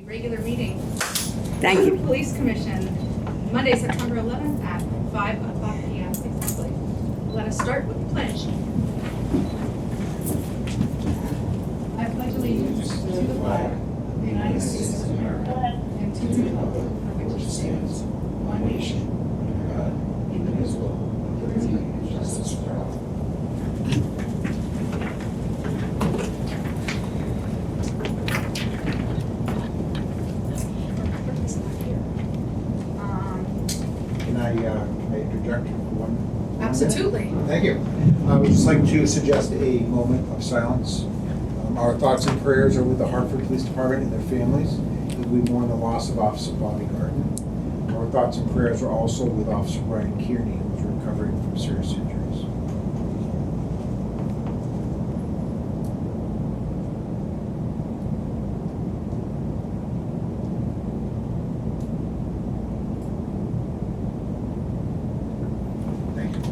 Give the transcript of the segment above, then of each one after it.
regular meeting. Thank you. Police Commission, Monday, September 11th at 5 o'clock p.m. exactly. Let us start with the pledge. I pledge allegiance to the flag of the United States of America and to the republic for which it stands, one nation, under God, indivisible, with liberty and justice for all. Can I interject for one? Absolutely. Thank you. I would just like to suggest a moment of silence. Our thoughts and prayers are with the Hartford Police Department and their families as we mourn the loss of Officer Bobby Garden. Our thoughts and prayers are also with Officer Brian Kearney, who is recovering from serious injuries. Thank you.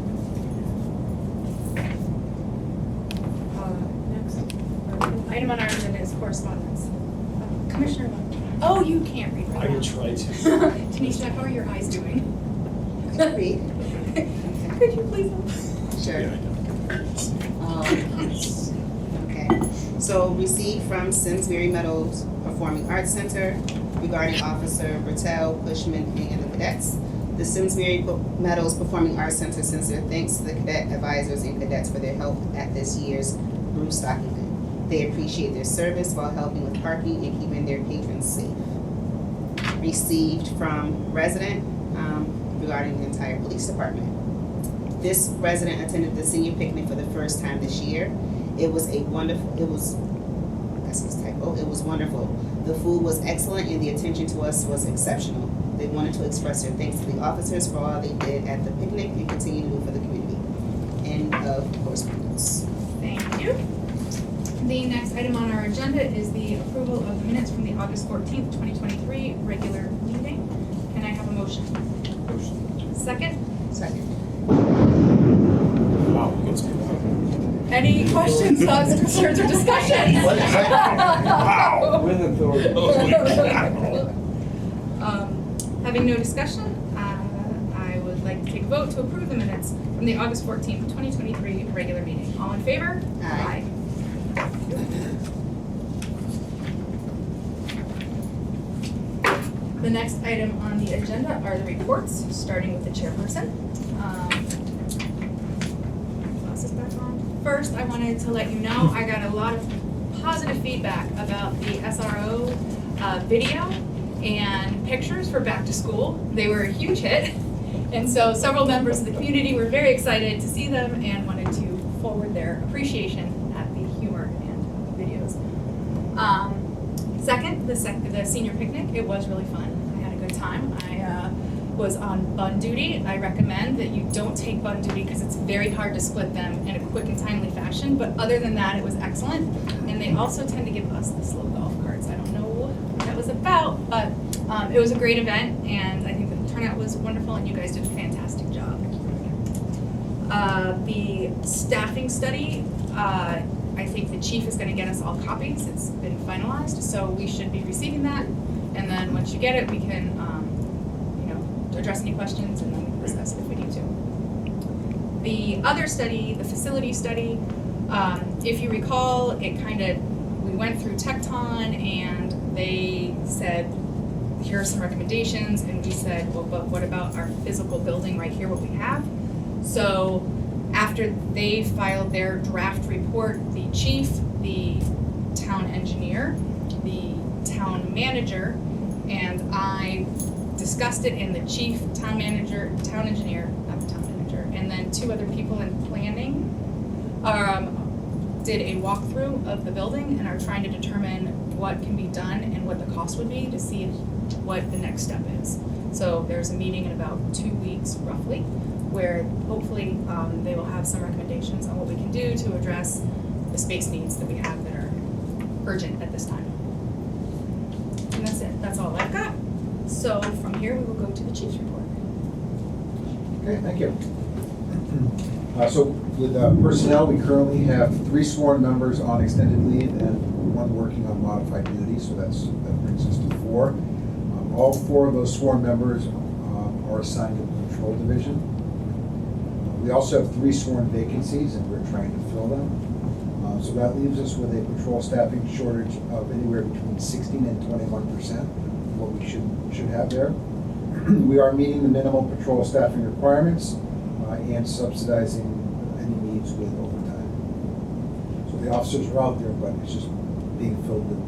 Next item on our agenda is correspondence. Commissioner Lund. Oh, you can't read right I now. will try to. Tanisha, how are your eyes doing? Read. Could you please help? Sure. Yeah, I Okay. So received from Simsbury Meadows Performing Arts Center regarding Officer Bertel, Bushman, and the cadets. The Simsbury Meadows Performing Arts Center sends their thanks to the cadet advisors and cadets for their help at this year's Broomstock event. They appreciate their service while helping with parking and keeping their patrons safe. Received from resident regarding the entire police department. This resident attended the senior picnic for the first time this year. It was wonderful. The food was excellent and the attention to us was exceptional. They wanted to express their thanks to the officers for all they did at the picnic and continue to do for the community. End of correspondence. Thank you. The next item on our agenda is the approval of the minutes from the August 14th, 2023 regular meeting. Can I have a motion? Second? Second. Wow, we got some. Any questions, thoughts, concerns, or discussion? Wow. With authority. Having no discussion, I would like to take a vote to approve the minutes from the August 14th, 2023 regular meeting. All in favor? Aye. The next item on the agenda are the reports, starting with the chairperson. Glasses back on. First, I wanted to let you know I got a lot of positive feedback about the SRO video and pictures for back to school. They were a huge hit, and so several members of the community were very excited to see them and wanted to forward their appreciation at the humor and videos. Second, the senior picnic, it was really fun. I had a good time. I was on bun duty. I recommend that you don't take bun duty because it's very hard to split them in a quick and timely fashion, but other than that, it was excellent. And they also tend to give us the slow golf carts. I don't know what that was about, but it was a great event, and I think the turnout was wonderful, and you guys did a fantastic job. The staffing study, I think the chief is going to get us all copies. It's been finalized, so we should be receiving that. And then once you get it, we can, address any questions, and then we can discuss it if we need to. The other study, the facility study, if you recall, we went through Tecton, and they said, here are some recommendations, and we said, well, but what about our physical building right here, what we have? So after they filed their draft report, the chief, the town engineer, the town manager, and I discussed it, and the chief, town engineer, and then two other people in planning did a walkthrough of the building and are trying to determine what can be done and what the cost would be to see what the next step is. So there's a meeting in about 2 weeks roughly, where hopefully they will have some recommendations on what we can do to address the space needs that we have that are urgent at this time. And that's it. That's all I've got. So from here, we will go to the chief's report. Okay, thank you. So with personnel, we currently have 3 sworn members on extended leave and 1 working on modified duty, so that brings us to 4. 4. All 4 of those sworn members are assigned to the patrol division. We also have 3 sworn vacancies, and we're trying to fill them. So that leaves us with a patrol staffing shortage of anywhere between 16 and 21%, what we should have there. We are meeting the minimal patrol staffing requirements and subsidizing any needs with overtime. So the officers are out there, but it's just being filled with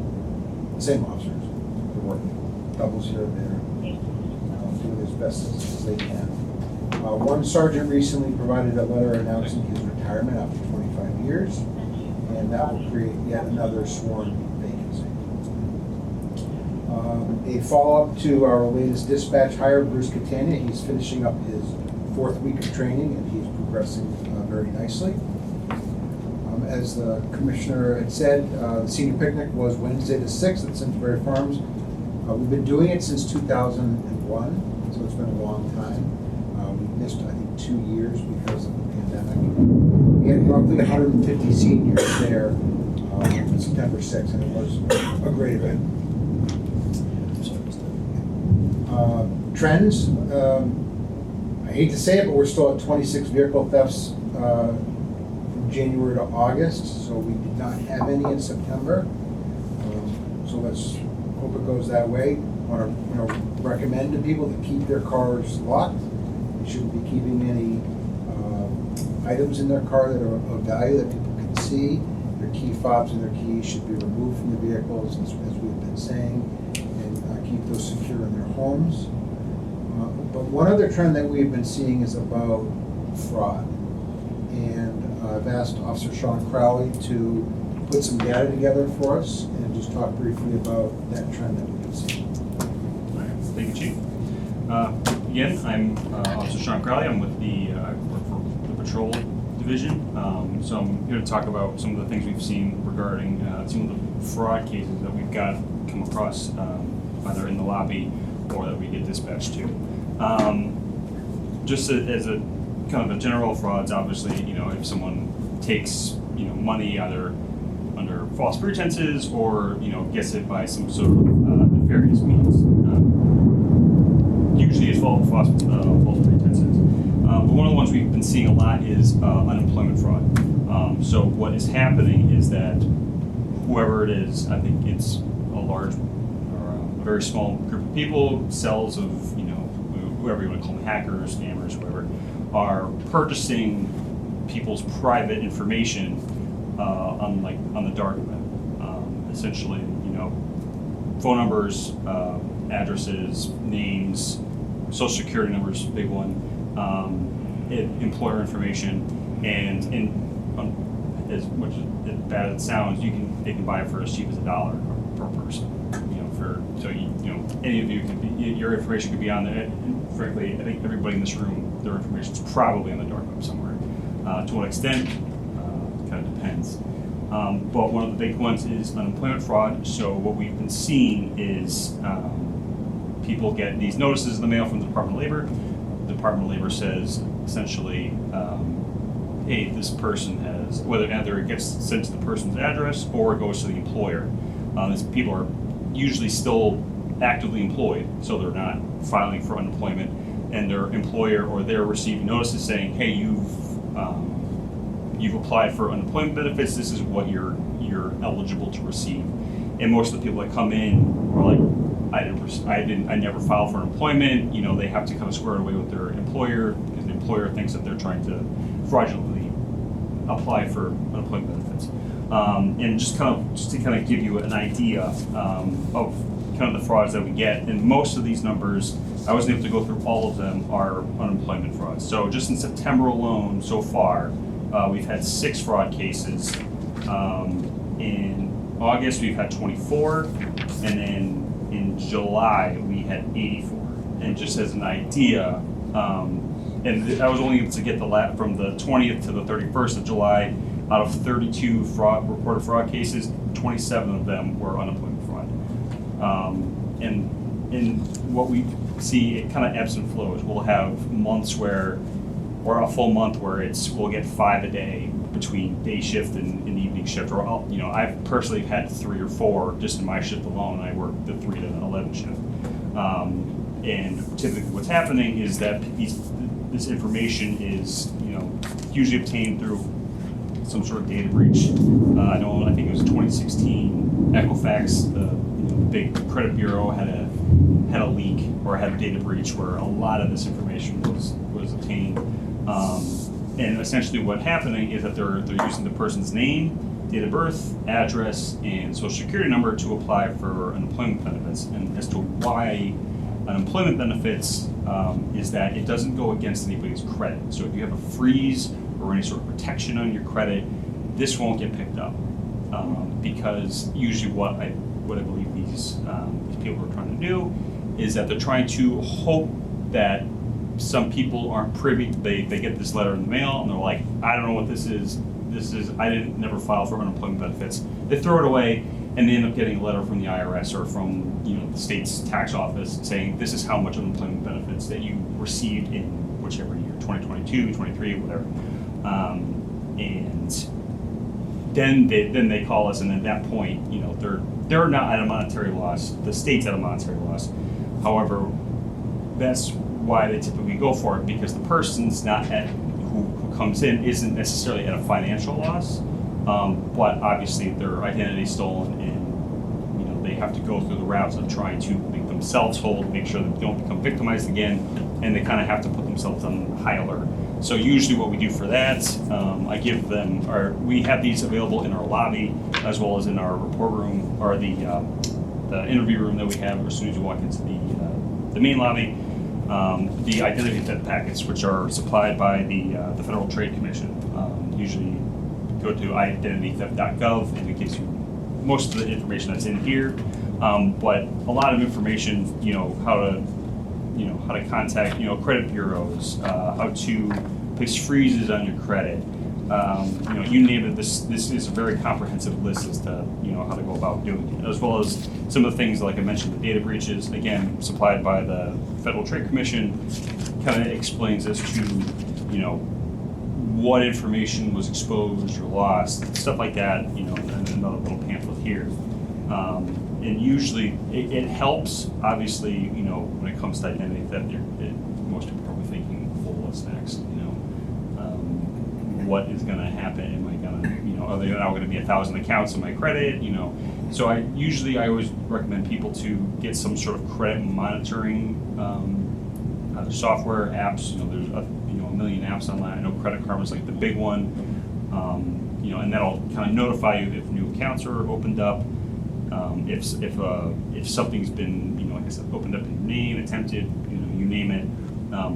the same officers. They're working doubles here and there, doing as best as they can. One sergeant recently provided a letter announcing his retirement after 25 years, and that will create yet another sworn vacancy. A follow-up to our latest dispatch hire, Bruce Catania. He's finishing up his 4th week of training, and he's progressing very nicely. As the commissioner had said, the senior picnic was Wednesday the 6th at Simsbury Farms. We've been doing it since 2001, so it's been a long time. We missed, I think, 2 years because of the pandemic. We had roughly 150 seniors there on September 6th, and it was a great event. Trends, I hate to say it, but we're still at 26 vehicle thefts from January to August, so we did not have any in September. So let's hope it goes that way. Want to recommend to people to keep their cars locked. They shouldn't be keeping any items in their car that are of value that people can see. Their key fobs and their keys should be removed from the vehicles, as we've been saying, and keep those secure in their homes. But one other trend that we've been seeing is about fraud. And I've asked Officer Sean Crowley to put some data together for us and just talk briefly about that trend that we've been seeing. All right, thank you, Chief. Again, I'm Officer Sean Crowley. I'm with I work for the Patrol Division. So I'm here to talk about some of the things we've seen regarding some of the fraud cases that we've got come across either in the lobby or that we get dispatched to. Just as a kind of a general frauds, obviously, if someone takes, money either under false pretenses or, gets it by some sort of nefarious means. Usually it's false pretenses. But one of the ones we've been seeing a lot is unemployment fraud. So what is happening is that whoever it is, I think it's a large or a very small group of people, cells of, whoever you want to call them, hackers, scammers, whoever, are purchasing people's private information on the dark web. Essentially, phone numbers, addresses, names, social security numbers, big one, employer information, and as much as bad as it sounds, they can buy it for as cheap as $1 per person. Any of you can be, your information could be on there. And frankly, I think everybody in this room, their information is probably on the dark web somewhere. To what extent, kind of depends. But one of the big ones is unemployment fraud. So what we've been seeing is people get these notices in the mail from the Department of Labor. The Department of Labor says essentially, hey, this person has, whether either it gets sent to the person's address or it goes to the employer. These people are usually still actively employed, so they're not filing for unemployment, and their employer or they're receiving notices saying, hey, you've applied for unemployment benefits, this is what you're eligible to receive. And most of the people that come in are like, I never filed for employment. They have to kind of square it away with their employer because the employer thinks that they're trying to fraudulently apply for unemployment benefits. And just to kind of give you an idea of kind of the frauds that we get, and most of these numbers, I wasn't able to go through all of them, are unemployment frauds. So just in September alone, so far, we've had 6 fraud cases. In August, we've had 24, and then in July, we had 84. And just as an idea, and I was only able to get from the 20th to the 31st of July, out of 32 reported fraud cases, 27 of them were unemployment fraud. And in what we see, it kind of ebbs and flows. We'll have months or a full month where we'll get 5 a day, between day shift and evening shift, or I've personally had 3 or 4 just in my shift alone. I work the 3 to 11 shift, and typically what's happening is that this information is usually obtained through some sort of data breach. I think it was 2016 Equifax, the big credit bureau had a leak or had a data breach where a lot of this information was obtained. And essentially what happening is that they're using the person's name, date of birth, address, and social security number to apply for unemployment benefits. And as to why unemployment benefits is that it doesn't go against anybody's credit. So if you have a freeze or any sort of protection on your credit, this won't get picked up. Because usually what I believe these people are trying to do is that they're trying to hope that some people aren't privy. They get this letter in the mail and they're like, I don't know what this is. I didn't never file for unemployment benefits. They throw it away and they end up getting a letter from the IRS or from the state's tax office saying this is how much unemployment benefits that you received in whichever year, 2022, 23, whatever. And then they call us, and at that point, they're not at a monetary loss. The state's at a monetary loss. However, that's why they typically go for it, because the person's not who comes in isn't necessarily at a financial loss, but obviously their identity is stolen, and they have to go through the routes of trying to make themselves whole, make sure that they don't become victimized again, and they kind of have to put themselves on high alert. So usually what we do for that, I give them, we have these available in our lobby as well as in our report room, or the interview room that we have as soon as you walk into the main lobby. The identity theft packets, which are supplied by the Federal Trade Commission, usually go to identitytheft.gov, and it gives you most of the information that's in here. But a lot of information, how to contact, credit bureaus, how to place freezes on your credit. You name it. This is a very comprehensive list as to how to go about doing it, as well as some of the things like I mentioned, the data breaches, again supplied by the Federal Trade Commission, kind of explains as to what information was exposed or lost, stuff like that. And another little pamphlet here. And usually it helps, obviously, when it comes to identity theft, most people are probably thinking, well, what's next? What is going to happen? Am I going to, are there now going to be 1,000 accounts in my credit? So I always recommend people to get some sort of credit monitoring, either software, apps. There's a million apps online. I know Credit Karma is like the big one, and that'll kind of notify you if new accounts are opened up. If something's been, like I said, opened up in your name, attempted, you name it.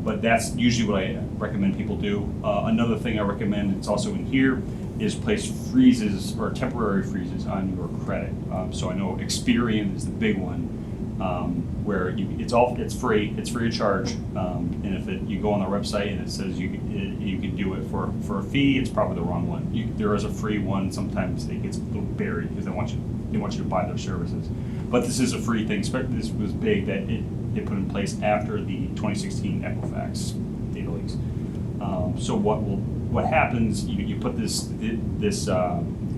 But that's usually what I recommend people do. Another thing I recommend, it's also in here, is place freezes or temporary freezes on your credit. So I know Experian is the big one, where it's free of charge, and if you go on their website and it says you can do it for a fee, it's probably the wrong one. There is a free one. Sometimes it gets a little buried because they want you to buy their services. But this is a free thing. This was big that it put in place after the 2016 Equifax data leaks. So what happens? You put this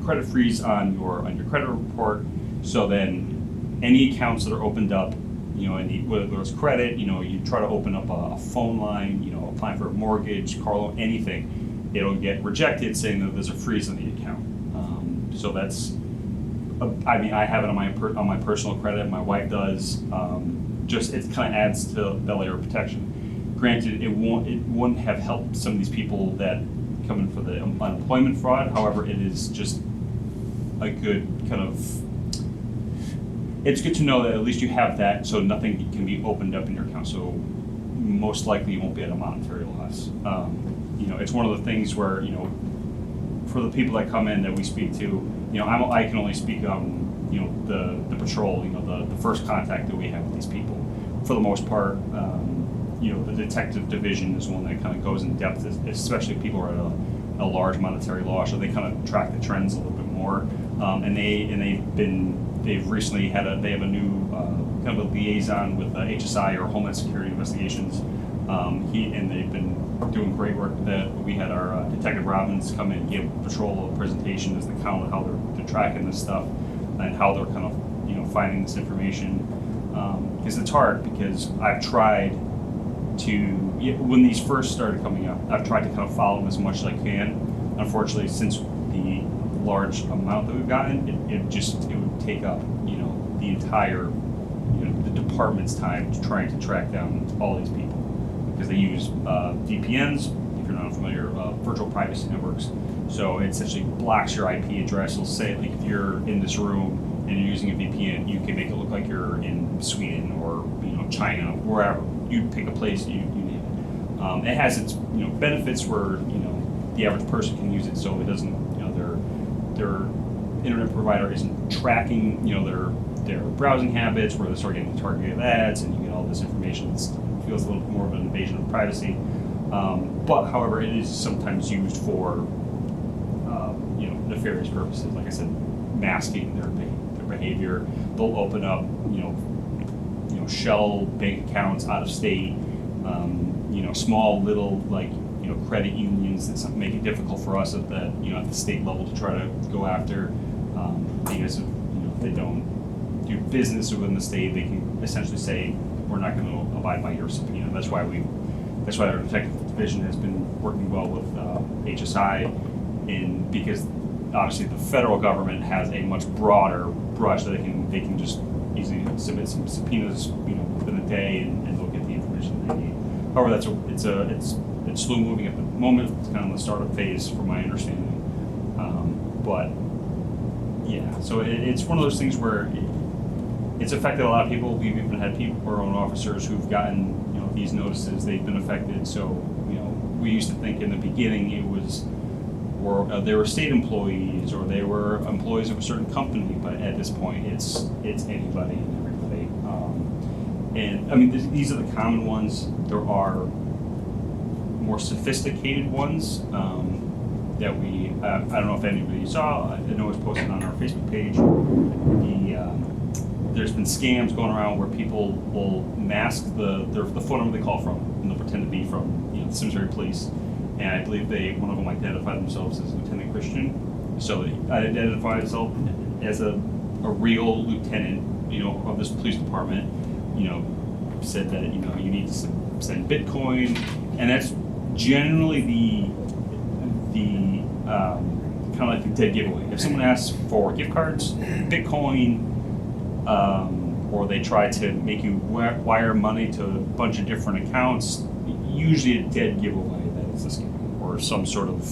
credit freeze on your credit report. So then any accounts that are opened up, whether it's credit, you try to open up a phone line, applying for a mortgage, car loan, anything, it'll get rejected saying that there's a freeze on the account. So that's. I have it on my personal credit. My wife does. It kind of adds to the layer of protection. Granted, it wouldn't have helped some of these people that come in for the unemployment fraud. However, it is just a good kind of. It's good to know that at least you have that, so nothing can be opened up in your account. So most likely you won't be at a monetary loss. It's one of the things where for the people that come in that we speak to. I can only speak on, the patrol, the first contact that we have with these people. For the most part, the detective division is one that kind of goes in depth, especially if people are at a large monetary loss, so they kind of track the trends a little bit more. And they've recently they have a new kind of a liaison with HSI or Homeland Security Investigations, And they've been doing great work with that. We had our Detective Robbins come in and give patrol a presentation as the count of how they're tracking this stuff and how they're kind of, finding this information. Because it's hard, because I've tried when these first started coming up, I've tried to kind of follow them as much as I can. Unfortunately, since the large amount that we've gotten, it would take up, the entire, the department's time trying to track down all these people. Because they use VPNs, if you're not familiar, virtual privacy networks. So it essentially blocks your IP address. It'll say, like, if you're in this room and you're using a VPN, you can make it look like you're in Sweden or China, wherever. You pick a place, you name it. It has its benefits where the average person can use it, so it doesn't their internet provider isn't tracking their browsing habits, where they start getting targeted ads, and you get all this information. It feels a little more of an invasion of privacy. But however, it is sometimes used for nefarious purposes. Like I said, masking their behavior. They'll open up shell bank accounts out of state. Small little credit unions that make it difficult for us at the at the state level to try to go after, because if they don't do business within the state, they can essentially say, we're not going to abide by your subpoena. That's why our detective division has been working well with HSI, because obviously the federal government has a much broader brush that they can just easily submit some subpoenas within a day, and they'll get the information they need. However, it's slow moving at the moment. It's kind of in the startup phase, from my understanding. But yeah, so it's one of those things where it's affected a lot of people. We've even had our own officers who've gotten these notices. They've been affected. So we used to think in the beginning it was, or they were state employees, or they were employees of a certain company. But at this point, it's anybody and everybody. And I mean, these are the common ones. There are more sophisticated ones that we, I don't know if anybody saw, I know it's posted on our Facebook page. There's been scams going around where people will mask the phone number they call from, and they'll pretend to be from the Simsbury police. And I believe one of them identified themselves as Lieutenant Christian. So they identified themselves as a real lieutenant, of this police department. Said that you need to send Bitcoin, and that's generally the kind of like the dead giveaway. If someone asks for gift cards, Bitcoin, or they try to make you wire money to a bunch of different accounts, usually a dead giveaway that it's a scam or some sort of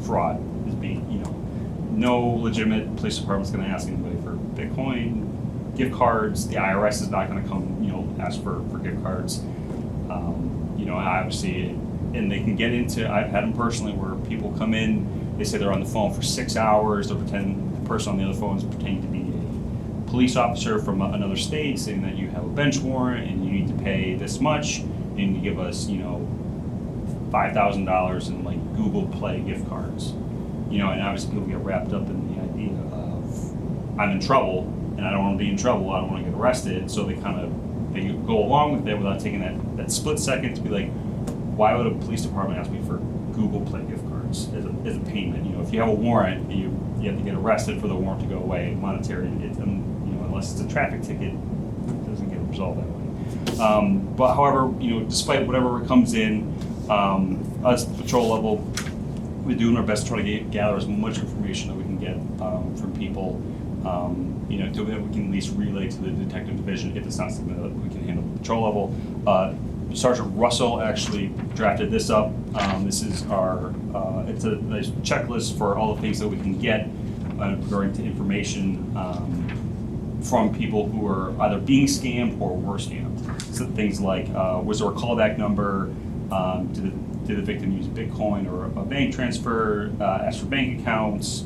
fraud is being, no legitimate police department's going to ask anybody for Bitcoin, gift cards. The IRS is not going to come, ask for gift cards. Obviously, and they can get into, I've had them personally where people come in, they say they're on the phone for 6 hours, they'll pretend the person on the other phone is pretending to be a police officer from another state, saying that you have a bench warrant and you need to pay this much, and you need to give us, $5,000 in Google Play gift cards. And obviously people get wrapped up in the idea of, I'm in trouble and I don't want to be in trouble, I don't want to get arrested, so they go along with it without taking that split second to be like, why would a police department ask me for Google Play gift cards as a payment? If you have a warrant, you have to get arrested for the warrant to go away. Monetary, unless it's a traffic ticket, it doesn't get resolved that way. But however, despite whatever comes in, us at the patrol level, we're doing our best to try to gather as much information that we can get from people. So that we can at least relay to the detective division if it's not something that we can handle at the patrol level. Sergeant Russell actually drafted this up. This is it's a nice checklist for all the things that we can get regarding to information from people who are either being scammed or were scammed. So things like, was there a callback number? Did the victim use Bitcoin or a bank transfer? Ask for bank accounts?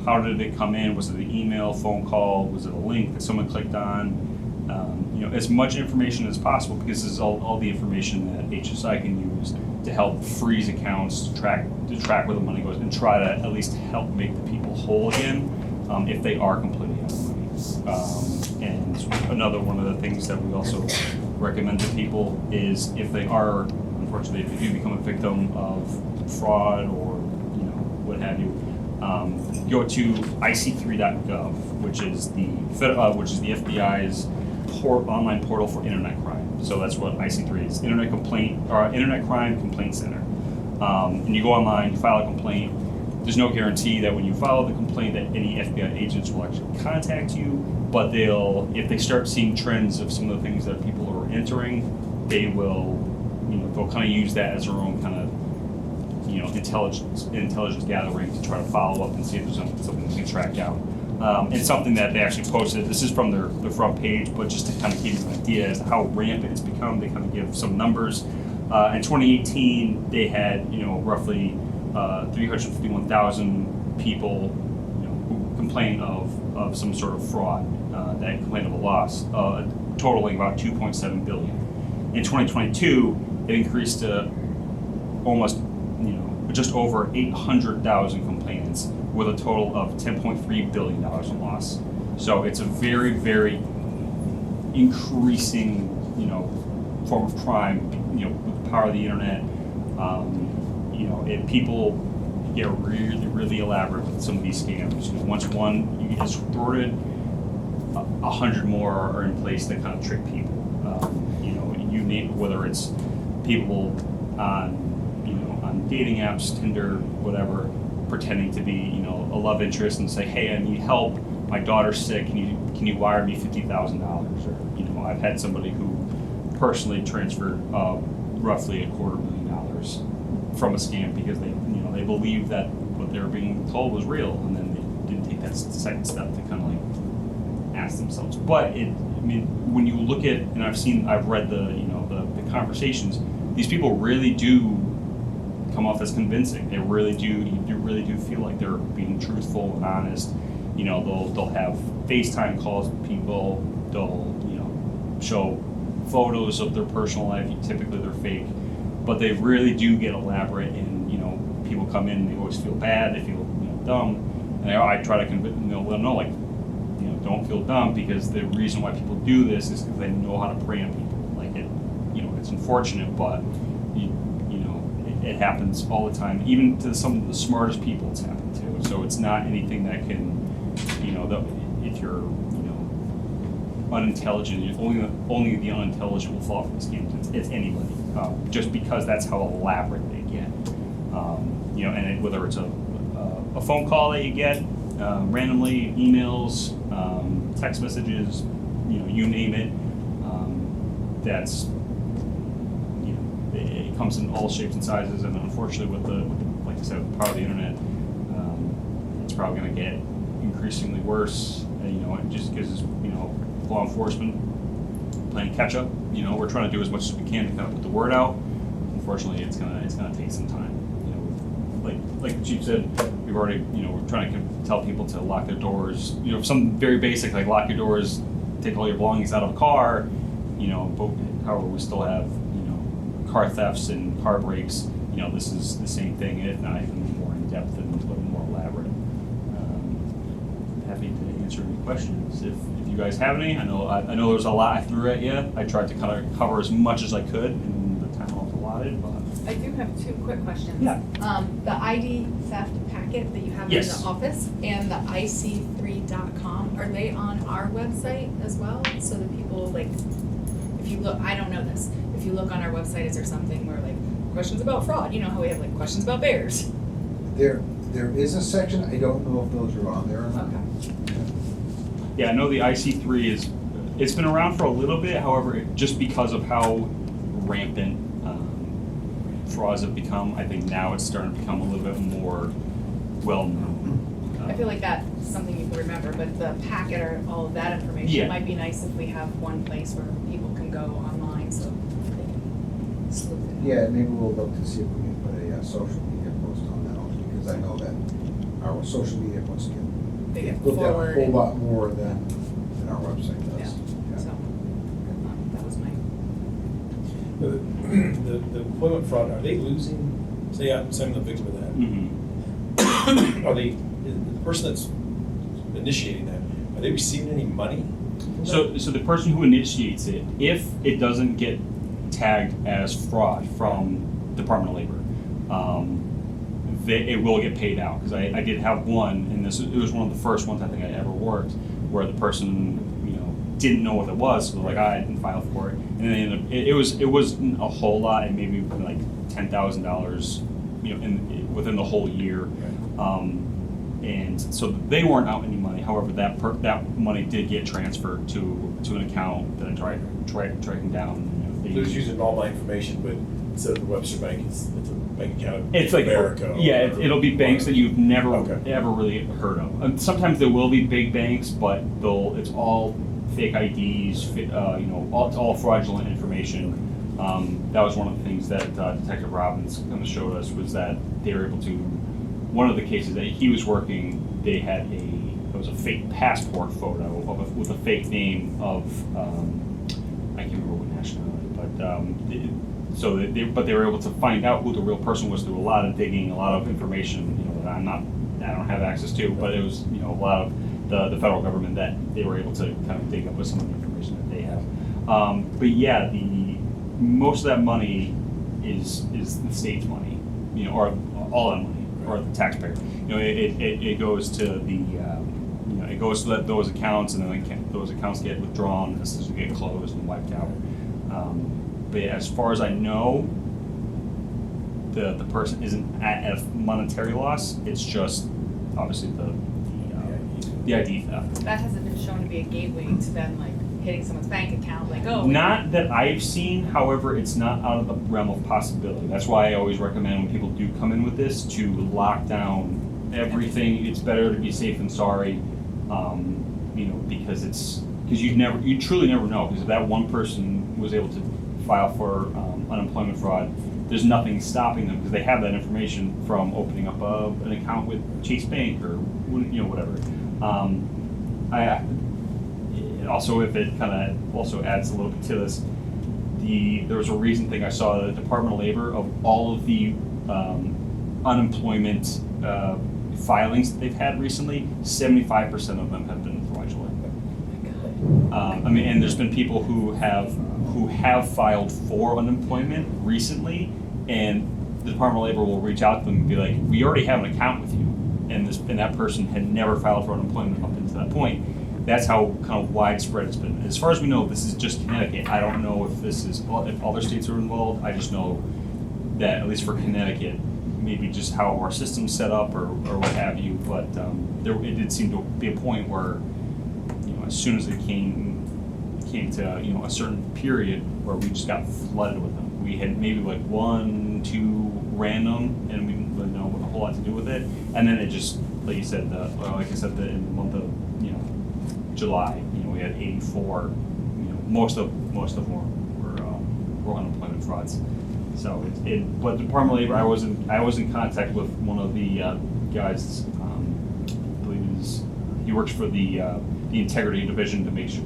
How did it come in? Was it an email, phone call? Was it a link that someone clicked on? As much information as possible, because this is all the information that HSI can use to help freeze accounts, to track where the money goes, and try to at least help make the people whole again if they are completely out of money. And another one of the things that we also recommend to people is if they are, unfortunately, if they do become a victim of fraud or, you know, what have you, go to ic3.gov, which is the FBI's online portal for internet crime. So that's what IC3 is, Internet Crime Complaint Center. And you go online, you file a complaint. There's no guarantee that when you file the complaint that any FBI agents will actually contact you, but if they start seeing trends of some of the things that people are entering, they will, you know, they'll kind of use that as their own kind of, you know, intelligence gathering to try to follow up and see if there's something they can track down. And something that they actually posted, this is from their front page, but just to kind of give you an idea as to how rampant it's become, they kind of give some numbers. In 2018, they had, you know, roughly 351,000 people, you know, who complained of some sort of fraud, that complained of a loss, totaling about 2.7 billion. In 2022, it increased to almost, you know, just over 800,000 complainants with a total of $10.3 billion in loss. So it's a very, very increasing, you know, form of crime, you know, with the power of the internet. You know, people get really, really elaborate with some of these scams. You know, once one you get thwarted, 100 more are in place that kind of trick people. You know, you name, whether it's people on dating apps, Tinder, whatever, pretending to be, you know, a love interest and say, hey, I need help. My daughter's sick. Can you wire me $50,000? Or, you know, I've had somebody who personally transferred roughly $250,000 from a scam because they believed that what they were being told was real, and then they didn't take that second step to kind of like ask themselves. But when you look at, and I've read the conversations, these people really do come off as convincing. They really do. You really do feel like they're being truthful and honest. You know, they'll have FaceTime calls with people. They'll, you know, show photos of their personal life. Typically, they're fake, but they really do get elaborate. And you know, people come in, they always feel bad. They feel, you know, dumb, and I try to convince them, let them know, like, you know, don't feel dumb, because the reason why people do this is because they know how to prey on people. Like, it, you know, it's unfortunate, but it happens all the time, even to some of the smartest people. It's happened to. So it's not anything that can, you know, if you're, you know, unintelligent, only the unintelligent will fall for the scams. It's anybody, just because that's how elaborate they get. You know, and whether it's a phone call that you get randomly, emails, text messages, you know, you name it. That's, it comes in all shapes and sizes, and unfortunately, with the like I said, with the power of the internet, it's probably going to get increasingly worse. And, you know, just because, you know, law enforcement playing catch up. You know, we're trying to do as much as we can to kind of put the word out. Unfortunately, it's gonna take some time. You know, like the chief said, we've already, you know, we're trying to tell people to lock their doors. You know, some very basic, like lock your doors, take all your belongings out of a car. You know, but however, we still have, car thefts and car breaks. You know, this is the same thing, if not even more in depth and a little more elaborate. Happy to answer any questions if you guys have any. I know there's a lot I threw at you. I tried to kind of cover as much as I could in the time I was allotted, but I do have two quick questions. Yeah. The ID theft packet that you have Yes. in the office and the ic3.com, are they on our website as well? So that people, like, if you look, I don't know this, if you look on our website, is there something where, like, questions about fraud? You know how we have, like, questions about bears? There is a section, I don't know if those are on there or not. Okay. yeah, I know the IC3 it's been around for a little bit. However, just because of how rampant frauds have become, I think now it's starting to become a little bit more well-known. I feel like that's something you can remember, but the packet or all of that information Yeah. might be nice if we have one place where people can go online so they can sleuth it. Yeah, maybe we'll look to see if we can put a social media post on that also, because I know that our social media, once again, They get looked at a forward. whole lot more than our website Yeah, does. so, that was my, The employment fraud, are they losing, say I'm the victim of that, Mm-hmm. are they, the person that's initiating that, are they receiving any money? So the person who initiates it, if it doesn't get tagged as fraud from Department of Labor, it will get paid out. Because I did have one, and it was one of the first ones I think I ever worked, where the person didn't know what it was, so like I didn't file for it, and then it wasn't a whole lot, and maybe like $10,000, within the whole year. And so they weren't out any money. However, that money did get transferred to an account that I tried tracking down. They're just using all my information, but instead of the Webster Bank, it's a bank account. It's like America. it'll be banks that you've never Okay. ever really heard of. And sometimes there will be big banks, but it's all fake IDs. It's all fraudulent information. That was one of the things that Detective Robbins kind of showed us, was that they were able to. One of the cases that he was working, they had it was a fake passport photo with a fake name of I can't remember what nationality, but they were able to find out who the real person was through a lot of digging, a lot of information that I don't have access to, but it was a lot of the federal government that they were able to kind of dig up with some of the information that they have. But yeah, most of that money is the state's money, or all that money, or the taxpayer. It goes to it goes to those accounts, and then those accounts get withdrawn, as soon as they get closed and wiped out. But yeah, as far as I know, the person isn't at a monetary loss. It's just obviously the ID theft. That hasn't been shown to be a gateway to then like hitting someone's bank account, like, oh. Not that I've seen, however, it's not out of the realm of possibility. That's why I always recommend when people do come in with this to lock down everything. It's better to be safe than sorry, because you truly never know. Because if that one person was able to file for unemployment fraud, there's nothing stopping them because they have that information from opening up an account with Chase Bank or whatever. Also, if it kind of also adds a little bit to this, there was a recent thing I saw, the Department of Labor, of all of the unemployment filings that they've had recently, 75% of them have been fraudulent. And there's been people who have filed for unemployment recently, and the Department of Labor will reach out to them and be like, "We already have an account with you," and that person had never filed for unemployment up until that point. That's how kind of widespread it's been. As far as we know, this is just Connecticut. I don't know if other states are involved. I just know that, at least for Connecticut, maybe just how our system's set up or what have you. But it did seem to be a point where, as soon as it came to a certain period where we just got flooded with them. We had maybe like 1, 2 random, and we didn't really know what a whole lot to do with it. And then it just, like you said, in the month of July, we had 84. Most of them were unemployment frauds. So but the Department of Labor, I was in contact with one of the guys. I believe he works for the Integrity Division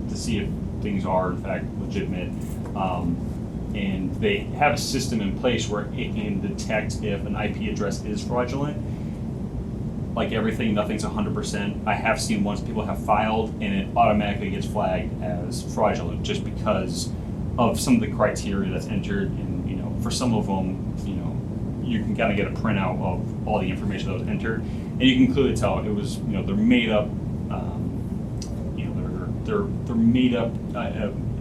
to see if things are in fact legitimate. And they have a system in place where it can detect if an IP address is fraudulent. Like everything, nothing's 100%. I have seen once people have filed and it automatically gets flagged as fraudulent just because of some of the criteria that's entered. And for some of them, you can kind of get a printout of all the information that was entered, and you can clearly tell it was they're made up. They're made up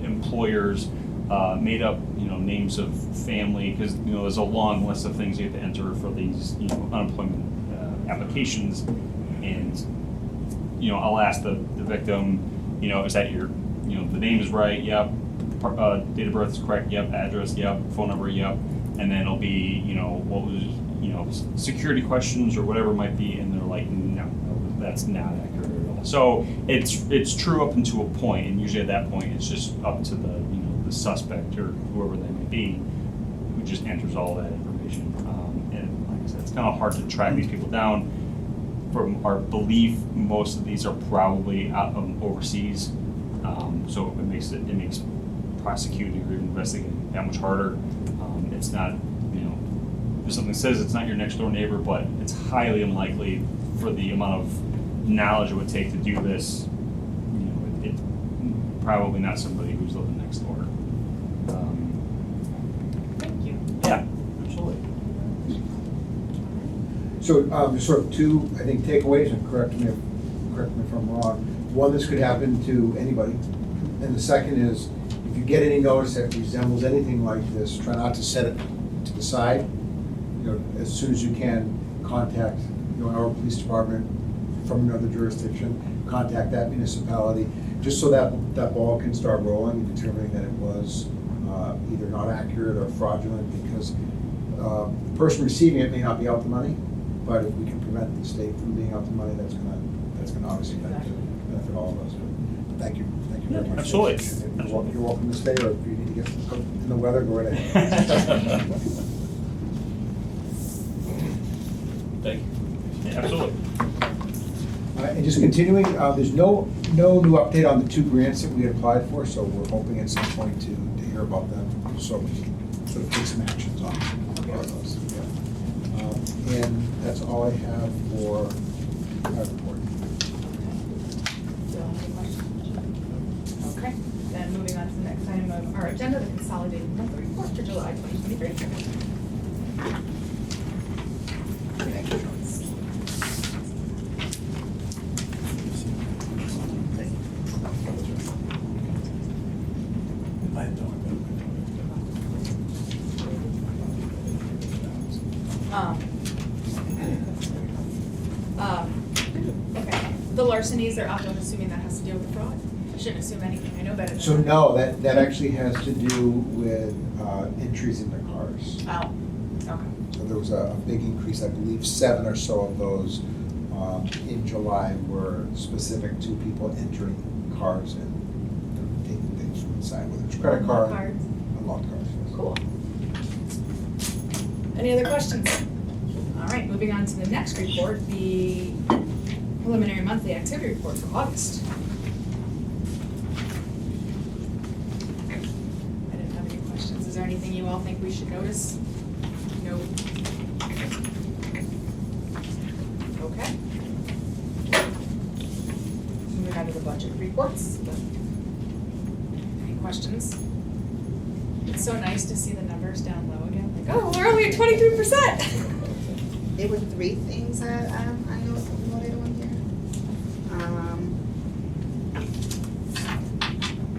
employers, made up names of family, because there's a long list of things you have to enter for these unemployment applications, and I'll ask the victim, is that your the name is right? Yep. Date of birth is correct. Yep. Address. Yep. Phone number. Yep. And then it'll be what was security questions or whatever it might be, and they're like, no, that's not accurate at all. So it's true up until a point, and usually at that point it's just up to the suspect or whoever they may be, who just enters all that information. And like I said, it's kind of hard to track these people down. From our belief, most of these are probably overseas, so it makes prosecuting or investigating that much harder. It's not, if something says it's not your next door neighbor, but it's highly unlikely for the amount of knowledge it would take to do this. probably not somebody who's living next door. Thank you. Yeah, absolutely. So, there's sort of two, I think, takeaways, and correct me if I'm wrong. One, this could happen to anybody, and the second is, if you get any notice that resembles anything like this, try not to set it to the side. You know, as soon as you can, contact, our police department from another jurisdiction, contact that municipality, just so that ball can start rolling and determining that it was either not accurate or fraudulent, because the person receiving it may not be out the money, but if we can prevent the state from being out the money, that's gonna obviously benefit all of us. But thank you very much. Absolutely. You're welcome to stay, or if you need to get in the weather, go right ahead. Thank you. Yeah, absolutely. And just continuing, there's no new update on the two grants that we had applied for, so we're hoping at some point to hear about them, so we can sort of take some actions on those. Yeah. And that's all I have for my report. Do you have any questions? Okay, then moving on to the next item of our agenda, the consolidated monthly report for July 2023. Thank you, John. Okay, the larcenies are up, I'm assuming that has to do with fraud? I shouldn't assume anything, I know better than that. So no, that actually has to do with entries into cars. Oh, okay. So there was a big increase, I believe 7 or so of those in July were specific to people entering cars and taking things from inside, whether it's credit card. Unlocked cards. Unlocked cards, yes. Cool. Any other questions? All right, moving on to the next report, the preliminary monthly activity report for August. I didn't have any questions. Is there anything you all think we should notice? No. Okay. Moving on to the budget reports. Any questions? It's so nice to see the numbers down low again. Like, oh, we're only at 23%. There were 3 things I noted on here.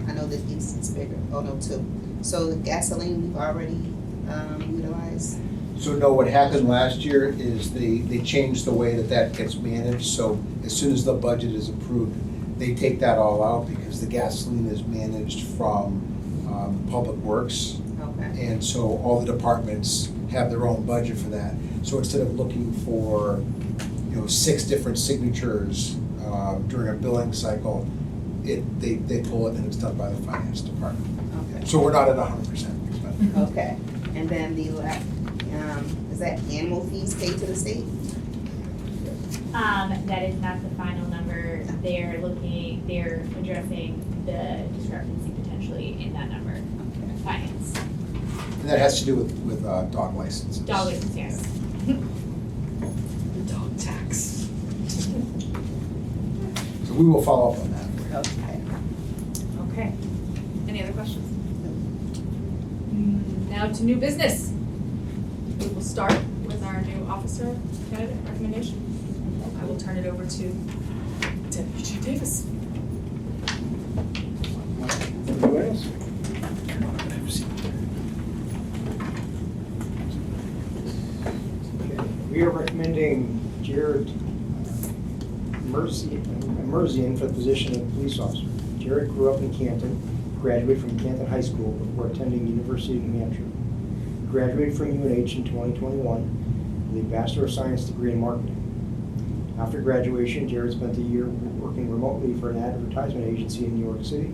I know that it's bigger. Oh, no, 2. So the gasoline we've already utilized. So no, what happened last year is they changed the way that gets managed, so as soon as the budget is approved, they take that all out because the gasoline is managed from Public Works. Okay. And so all the departments have their own budget for that. So instead of looking for, 6 different signatures during a billing cycle, they pull it and it's done by the finance department. Okay. So we're not at 100% expenditure. Okay. And then the is that animal fees paid to the state? That is not the final number. They're addressing the discrepancy potentially in that number. Finance. And that has to do with dog licenses. Dog license, yes. The dog tax. So we will follow up on that. Okay. Okay. Any other questions? Now to new business. We will start with our new officer candidate recommendation. I will turn it over to Deputy Chief Davis. We are recommending Jared Merzian for the position of police officer. Jared grew up in Canton, graduated from Canton High School before attending the University of New Hampshire. He graduated from UNH in 2021 with a Bachelor of Science degree in marketing. After graduation, Jared spent a year working remotely for an advertisement agency in New York City.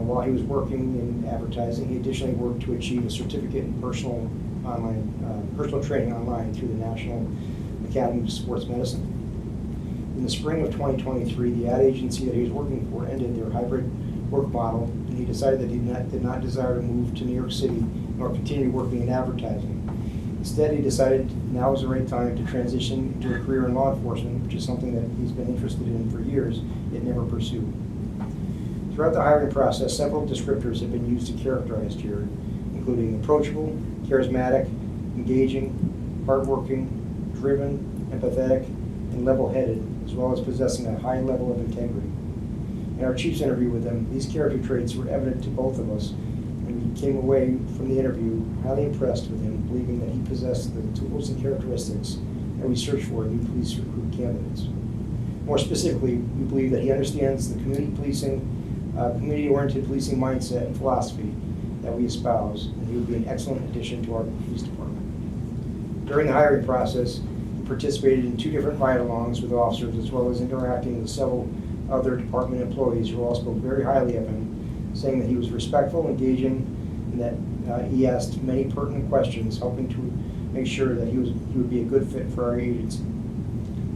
While he was working in advertising, he additionally worked to achieve a certificate in personal training online through the National Academy of Sports Medicine. In the spring of 2023, the ad agency that he was working for ended their hybrid work model, and he decided that he did not desire to move to New York City nor continue working in advertising. Instead, he decided now was the right time to transition into a career in law enforcement, which is something that he's been interested in for years, yet never pursued. Throughout the hiring process, several descriptors have been used to characterize Jared, including approachable, charismatic, engaging, hardworking, driven, empathetic, and level-headed, as well as possessing a high level of integrity. In our chief's interview with him, these character traits were evident to both of us, and we came away from the interview highly impressed with him, believing that he possessed the tools and characteristics that we search for in new police recruit candidates. More specifically, we believe that he understands the community policing, community-oriented policing mindset and philosophy that we espouse, and he would be an excellent addition to our police department. During the hiring process, he participated in 2 different ride-alongs with officers, as well as interacting with several other department employees who all spoke very highly of him, saying that he was respectful, engaging, and that he asked many pertinent questions, helping to make sure that he would be a good fit for our agency.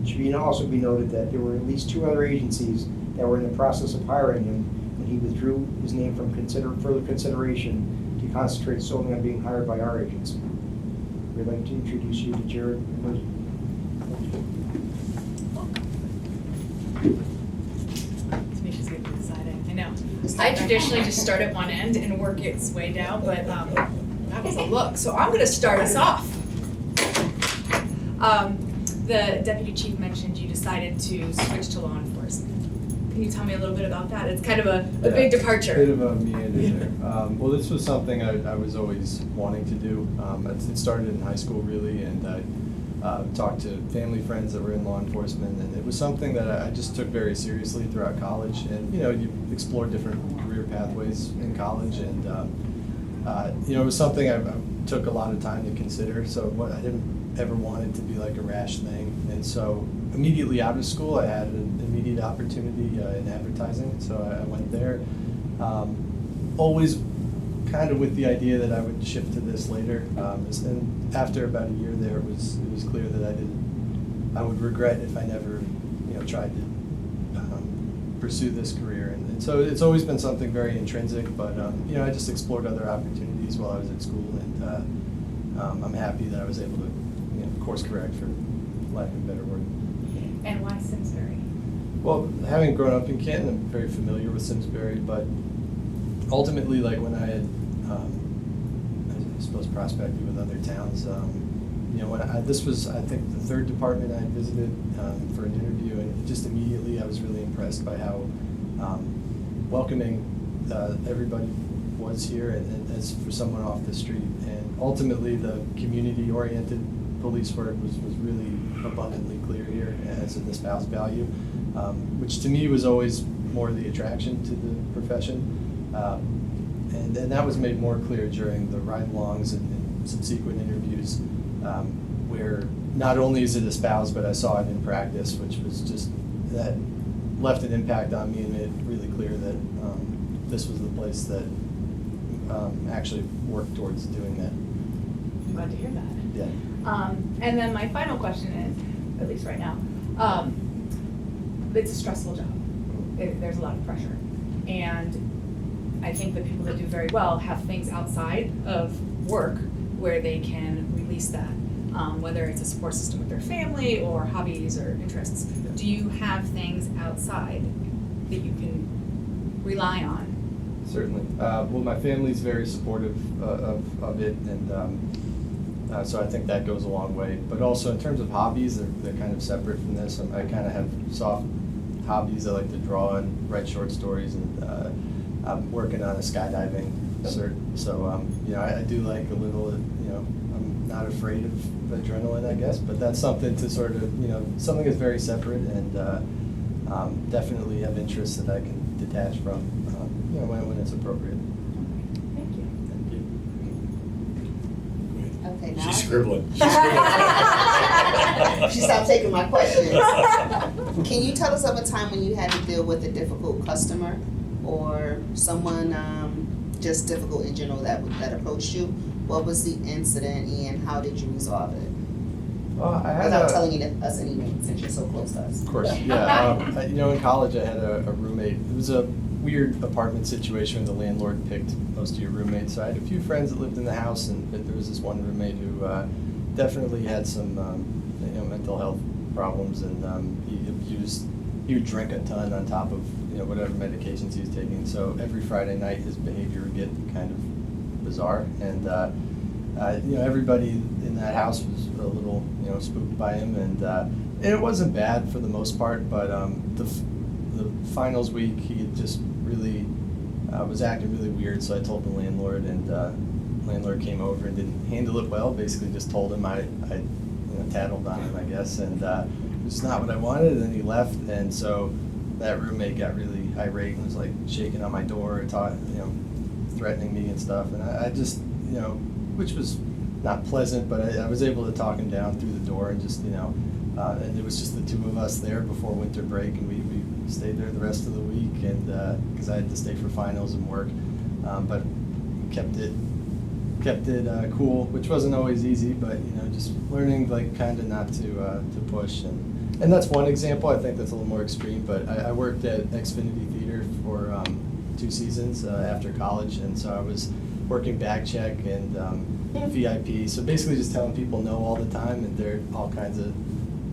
It should also be noted that there were at least 2 other agencies that were in the process of hiring him, and he withdrew his name from further consideration to concentrate solely on being hired by our agency. We'd like to introduce you to Jared. Tamisha's gonna be deciding, I know. I traditionally just start at one end and work its way down, but that was a look, so I'm gonna start us off. The deputy chief mentioned you decided to switch to law enforcement. Can you tell me a little bit about that? It's kind of a big departure. Bit of a meander there. Well, this was something I was always wanting to do. It started in high school, really, and I talked to family friends that were in law enforcement, and it was something that I just took very seriously throughout college. And, you explore different career pathways in college, and, it was something I took a lot of time to consider, so I didn't ever want it to be like a rash thing. And so immediately out of school, I had an immediate opportunity in advertising, so I went there. Always kind of with the idea that I would shift to this later. And after about a year there, it was clear that I would regret if I never, tried to pursue this career. And so it's always been something very intrinsic, but I just explored other opportunities while I was at school, and I'm happy that I was able to course correct, for lack of a better word. And why Simsbury? Well, having grown up in Canton, I'm very familiar with Simsbury, but ultimately, like when I had, I suppose, prospected with other towns, this was, I think, the 3rd department I visited for an interview, and just immediately I was really impressed by how welcoming everybody was here, and as for someone off the street. And ultimately, the community-oriented police work was really abundantly clear here as an espoused value, which to me was always more the attraction to the profession. And that was made more clear during the ride-alongs and subsequent interviews, where not only is it espoused, but I saw it in practice, which was just, that left an impact on me and made it really clear that this was the place that actually worked towards doing that. I'm glad to hear that. Yeah. And then my final question is, at least right now, it's a stressful job. There's a lot of pressure. And I think the people that do very well have things outside of work where they can release that, whether it's a support system with their family or hobbies or interests. Do you have things outside that you can rely on? Certainly. Well, my family's very supportive of it, and so I think that goes a long way. But also in terms of hobbies, they're kind of separate from this. I kind of have soft hobbies. I like to draw and write short stories, and I'm working on a skydiving cert. So I do like a little. I'm not afraid of adrenaline, I guess, but that's something to sort of something that's very separate, and definitely have interests that I can detach from when it's appropriate. Thank you. Thank you. Okay, now. She's scribbling. She stopped taking my questions. Can you tell us of a time when you had to deal with a difficult customer or someone just difficult in general that approached you? What was the incident and how did you resolve it? I had Without telling us any names since you're so close to us. Of course, yeah. In college I had a roommate. It was a weird apartment situation where the landlord picked most of your roommates. So I had a few friends that lived in the house, and there was this one roommate who definitely had some mental health problems, and he would drink a ton on top of whatever medications he was taking. So every Friday night, his behavior would get kind of bizarre, and everybody in that house was a little spooked by him, and it wasn't bad for the most part, but the finals week he had just really was acting really weird. So I told the landlord, and landlord came over and didn't handle it well. Basically, just told him I tattled on him, I guess, and it was not what I wanted. And then he left, and so that roommate got really irate and was like shaking on my door, threatening me and stuff. And I just, which was not pleasant, but I was able to talk him down through the door, and just, and it was just the two of us there before winter break, and we stayed there the rest of the week, and because I had to stay for finals and work, but kept it cool, which wasn't always easy, but just learning kind of not to push, and that's one example. I think that's a little more extreme, but I worked at Xfinity Theater for 2 seasons after college, and so I was working back check and VIP, so basically just telling people no all the time, and they're all kinds of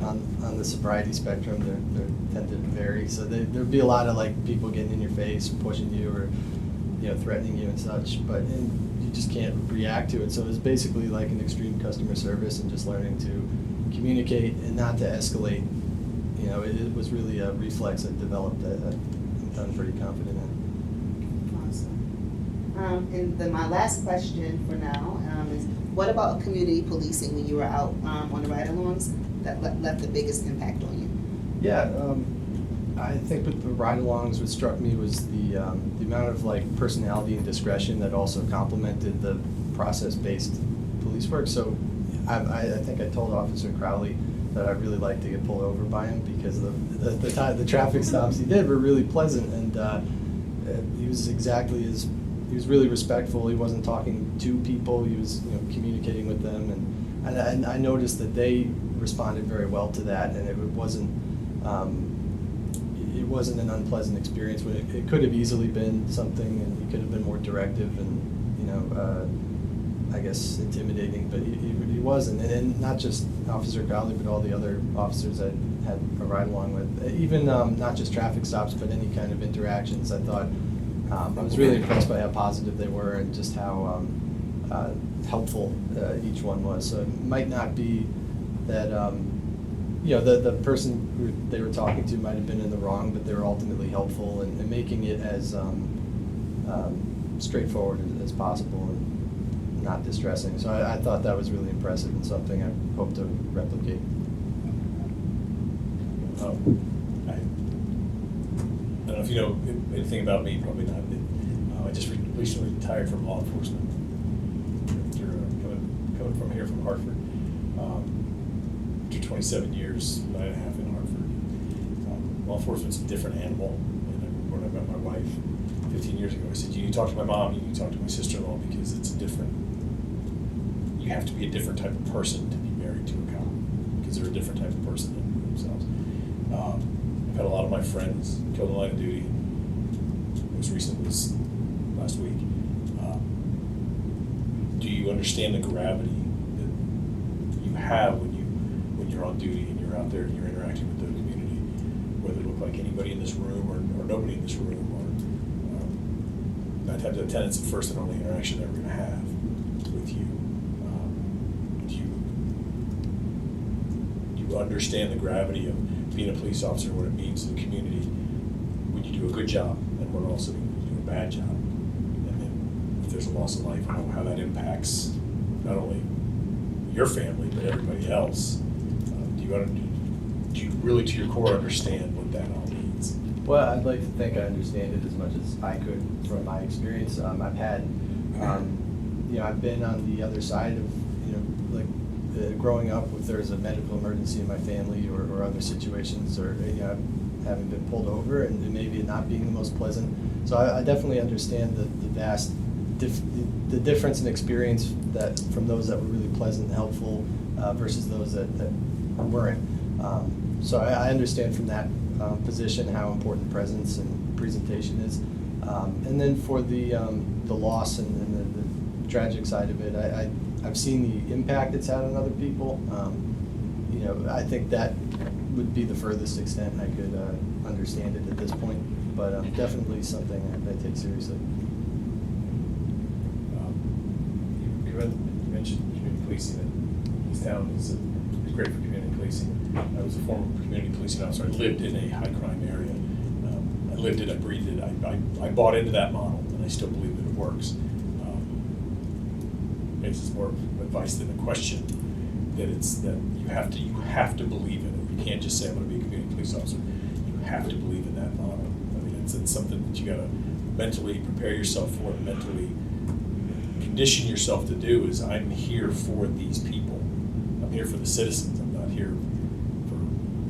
on the sobriety spectrum. They tend to vary, so there'd be a lot of people getting in your face or pushing you or threatening you and such, but you just can't react to it. So it was basically like an extreme customer service, and just learning to communicate and not to escalate. It was really a reflex I developed that I'm pretty confident in. Awesome. And then my last question for now is, what about community policing when you were out on the ride-alongs that left the biggest impact on you? Yeah, I think with the ride-alongs, what struck me was the amount of personality and discretion that also complemented the process-based police work. So I think I told Officer Crowley that I really liked to get pulled over by him, because the traffic stops he did were really pleasant, and he was he was really respectful. He wasn't talking to people. He was communicating with them, and I noticed that they responded very well to that, and it wasn't an unpleasant experience. When it could have easily been something, and he could have been more directive and I guess intimidating, but he wasn't. And not just Officer Crowley, but all the other officers I had a ride along with. Even not just traffic stops, but any kind of interactions. I thought I was really impressed by how positive they were, and just how helpful each one was. So it might not be that the person who they were talking to might have been in the wrong, but they were ultimately helpful, and making it as straightforward as possible and not distressing. So I thought that was really impressive, and something I hope to replicate. I don't know if you know anything about me, probably not, but I just recently retired from law enforcement. After coming from here from Hartford, after 27 years, 9.5 in Hartford. Law enforcement's a different animal. And when I met my wife 15 years ago, I said, you need to talk to my mom, you need to talk to my sister-in-law, because it's you have to be a different type of person to be married to a cop, because they're a different type of person than themselves. I've had a lot of my friends killed in the line of duty. Most recent was last week. Do you understand the gravity that you have when you're on duty and you're out there and you're interacting with the community, whether it look like anybody in this room or nobody in this room, or not have the tenets of first and only interaction that we're going to have with you? Do you understand the gravity of being a police officer, what it means to the community when you do a good job, and what also means when you do a bad job? And then if there's a loss of life, how that impacts not only your family, but everybody else. Do you really, to your core, understand what that all means? Well, I'd like to think I understand it as much as I could from my experience. I've had, I've been on the other side of, growing up, if there's a medical emergency in my family or other situations, or having been pulled over and maybe it not being the most pleasant. So I definitely understand the vast the difference in experience that from those that were really pleasant and helpful versus those that weren't. So I understand from that position how important presence and presentation is. And then for the loss and the tragic side of it, I've seen the impact it's had on other people. I think that would be the furthest extent I could understand it at this point. but definitely something I take seriously. You mentioned community policing, and this town is great for community policing. I was a former community policing officer. I lived in a high crime area. I lived it, I breathed it. I bought into that model, and I still believe that it works. It's just more advice than a question. That you have to believe in it. You can't just say I'm going to be a community police officer. You have to believe in that model. I mean, it's something that you got to mentally prepare yourself for, mentally condition yourself to do. Is I'm here for these people. I'm here for the citizens. I'm not here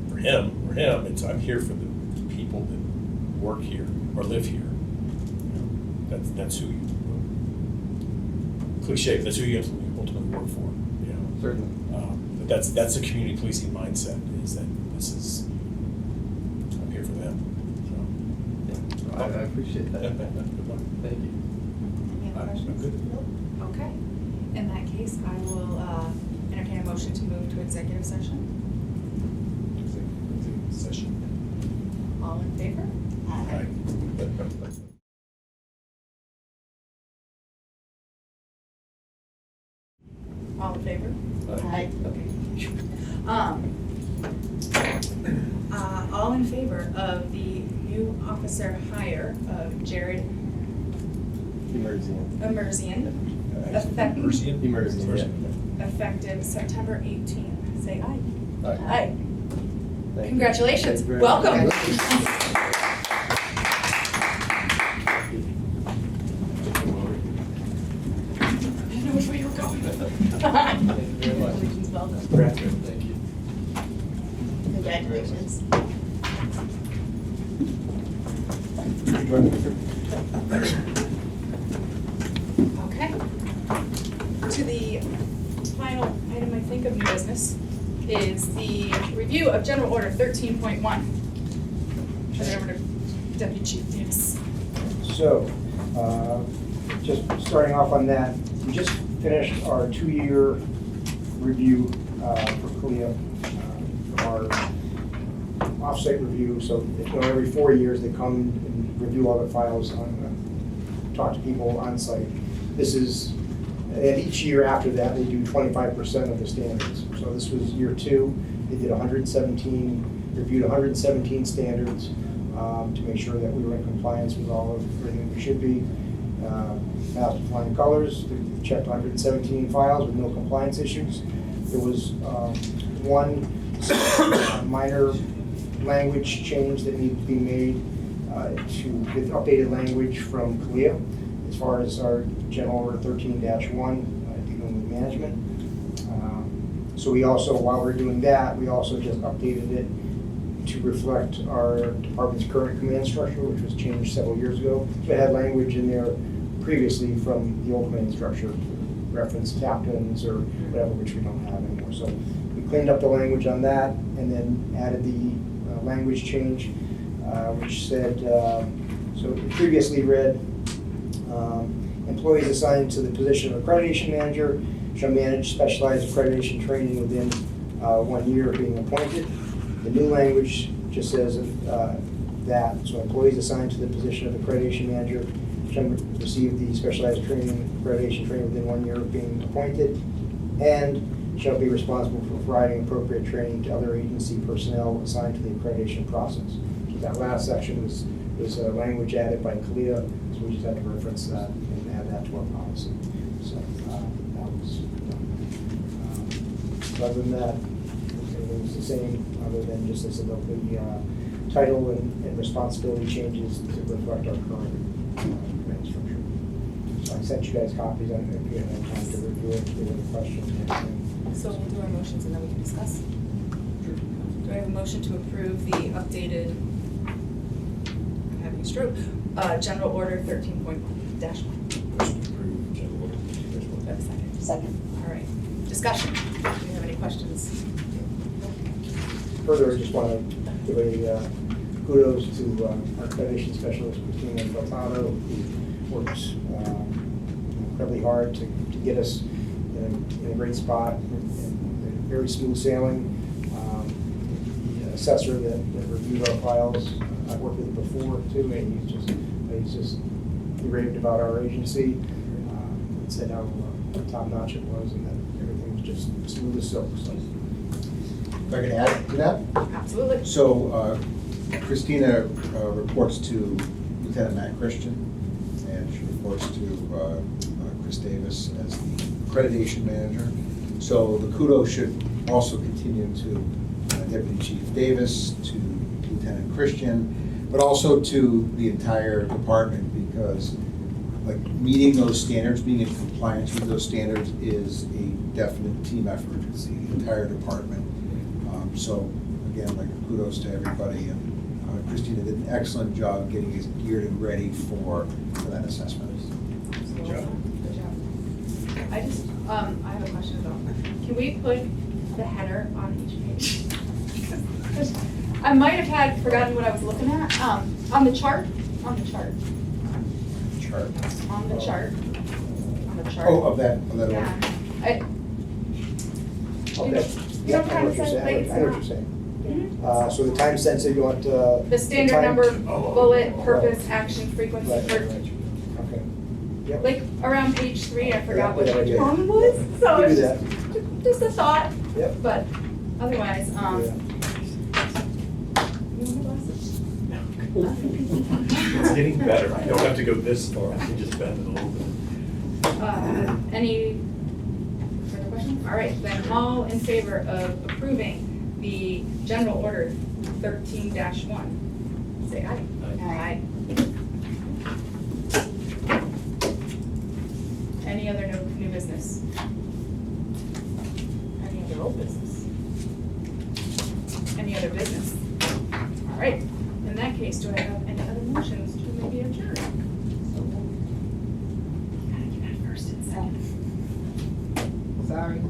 for him or him. I'm here for the people that work here or live here. That's who you. Cliche, but that's who you ultimately work for. Certainly. But that's a community policing mindset. Is that I'm here for them. So. I appreciate that. Good luck. Thank you. Any other I'm questions? good. Okay. In that case, I will entertain a motion to move to executive session. Session. All in favor? Aye. All in favor? Aye. Okay. All in favor of the new officer hire of Jared Emerging. Emerzian, Emerging, effective September 18th. Say aye. Aye. Aye. Thank you. Congratulations. Thank you very Welcome. much. I didn't know which way you were going. Thank you very much. Congratulations, welcome. Thank you. Congratulations. Okay. To the final item, I think, of new business is the review of General Order 13.1. Turn it over to Deputy Chief Davis. So, just starting off on that, we just finished our 2-year review for CLIA, from our off-site review. So, every 4 years they come and review all the files, talk to people on site. This is, and each year after that, they do 25% of the standards. So this was year 2. They did reviewed 117 standards to make sure that we were in compliance with all of everything we should be. Passed with flying colors. They checked 117 files with no compliance issues. There was one minor language change that needed to be made with updated language from CLIA as far as our General Order 13-1 dealing with management. So we also, while we're doing that, we also just updated it to reflect our department's current command structure, which was changed several years ago. So it had language in there previously from the old command structure, reference captains or whatever, which we don't have anymore. So we cleaned up the language on that and then added the language change, which said, so it previously read, employees assigned to the position of accreditation manager shall manage specialized accreditation training within 1 year of being appointed. The new language just says that, so employees assigned to the position of accreditation manager shall receive the specialized accreditation training within 1 year of being appointed, and shall be responsible for providing appropriate training to other agency personnel assigned to the accreditation process. So that last section was language added by CLIA, so we just had to reference that and add that to our policy. So that was done. Other than that, it was the same, other than just as the title and responsibility changes to reflect our current command structure. So I sent you guys copies. I don't know if you have time to review it, if you have any questions or anything. So we'll do our motions and then we can discuss. Do I have a motion to approve the updated, I'm having a stroke, General Order 13.1-1? Motion to approve General Order. Do I have a second? Second. All right. Discussion. Do you have any questions? Further, I just want to give a kudos to our accreditation specialist, Christina Feltano, who works incredibly hard to get us in a great spot and very smooth sailing. The assessor that reviewed our files I've worked with him before too, and he raved about our agency, and said how top notch it was, and that everything was just smooth as silk, so. If I can add to that? Absolutely. So Christina reports to Lieutenant Matt Christian, and she reports to Chris Davis as the accreditation manager. So the kudos should also continue to Deputy Chief Davis, to Lieutenant Christian, but also to the entire department, because like meeting those standards, being in compliance with those standards is a definite team effort. It's the entire department. So again, like kudos to everybody, and Christina did an excellent job getting us geared and ready for that assessment. Good job. Good job. I just, I have a question though. Can we put the header on each page? I might have had forgotten what I was looking at, on the chart, on the chart, Chart. on the chart, on the chart. Oh, of that Yeah. order. Okay. You know Yeah, what I know I'm what you're trying to say? saying, I know what you're saying. So the time sensitive, you want, The standard time- number, Oh, bullet, right. purpose, action, frequency, Right, or, right, right. Okay. Yep. like, around page 3, I forgot what Yeah, page yeah. 1 was, so You it's do just a thought, Yep. but otherwise, Yeah. you want my It's getting better. I don't have to go this far, I can just bend it a little bit. glasses? Any further questions? All right, then all in favor of approving the general order 13-1, say aye. Aye. Any other new business? Any other old business? Any other business? All right, in that case, do I have any other motions to maybe adjourn? Gotta get that first and second. Sorry.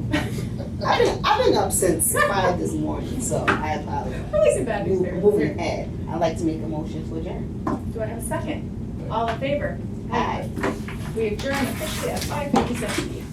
I've been up since 5 this morning, so I apologize. At least in bad news there. Moving ahead, I'd like to make a motion to adjourn. Do I have a second? All in favor? Aye. We adjourn officially at 5:57 p.m.